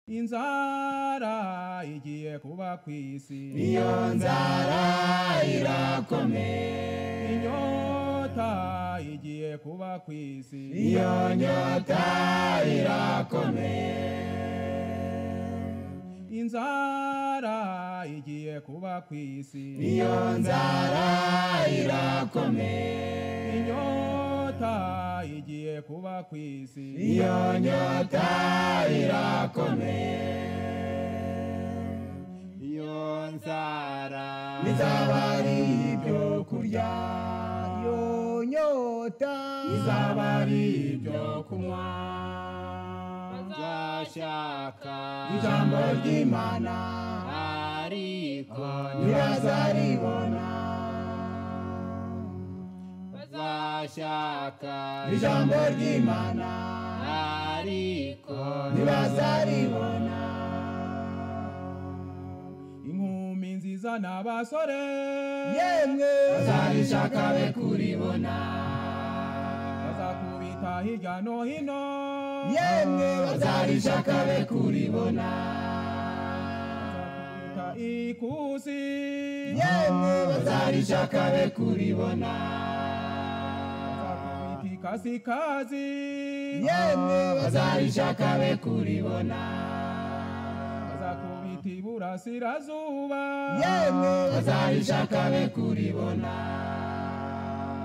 inzara igiye kuba kwisi, iyo nzara irakomeye, inyota igiye kuba kwisi, iyo nyota irakomeye, inzara igiye kuba kwisi, iyo nzara irakomeye, inyota igiye kuba kwisi, iyo nyota irakomeye, iyo nzara bizaba ari ibyo kurya, iyo nyota izaba ari ibyo kunywa, bazashaka ijambo ry'Imana ariko ntibazaribona, bazashaka ijambo ry'Imana ariko ntibazaribona, inkumi nziza n'abasore yemwe bazarishaka be kuribona, bazakubita hirya no hino, yemwe bazarishaka be kuribona, bazakubita ikusi, yemwe bazarishaka be kuribona, bazakubita ikasikazi, yemwe bazarishaka be kuribona, bazakubita iburasirazuba, yemwe bazarishaka be kuribona,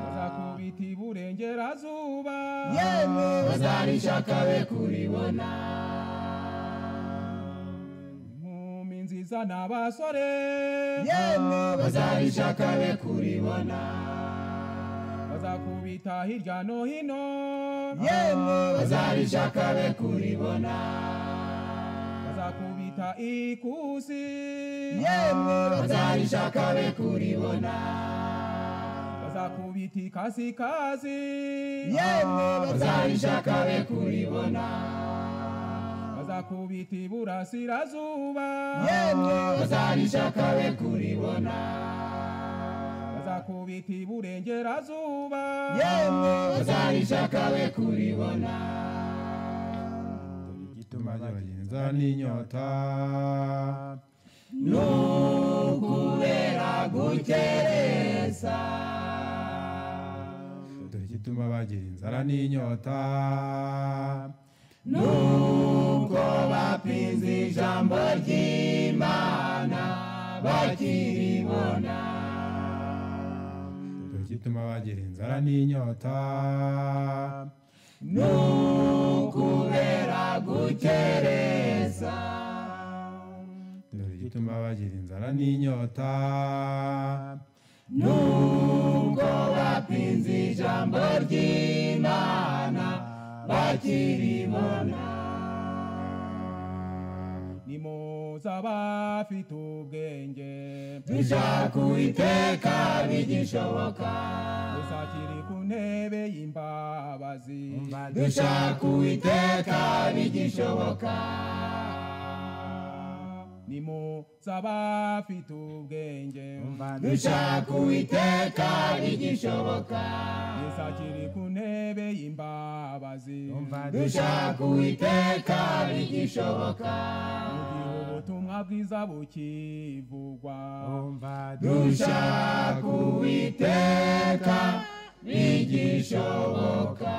bazakubita iburengerazuba, yemwe bazarishaka be kuribona, inkumi nziza n'abasore yemwe bazarishaka be kuribona, bazakubita hirya no hino, yemwe bazarishaka be kuribona, bazakubita ikusi, yemwe bazarishaka be kuribona, bazakubita ikasikazi, yemwe bazarishaka be kuribona, bazakubita iburasirazuba, yemwe bazarishaka be kuribona, bazakubita iburengerazuba, yemwe bazarishaka be kuribona, igituma bagenza n'inyota nukubera gukereza, dore igituma bagira inzara n'inyota nuko bapinze ijambo ry'Imana bakiribona, dore igituma bagira inzara n'inyota nukubera gukereza, dore igituma bagira inzara n'inyota nuko bapinze ijambo ry'Imana bakiribona, nimuza abafite ubwenge, dushaka Uwiteka bigishoboka, uzakiri ku ntebe y'imbabazi, dushaka Uwiteka bigishoboka, nimuza abafite ubwenge, dushaka Uwiteka bigishoboka, uzakiri ku ntebe y'imbabazi, dushaka Uwiteka bigishoboka, mu gihe ubutumwa bwiza bukivugwa, dushaka Uwiteka bigishoboka.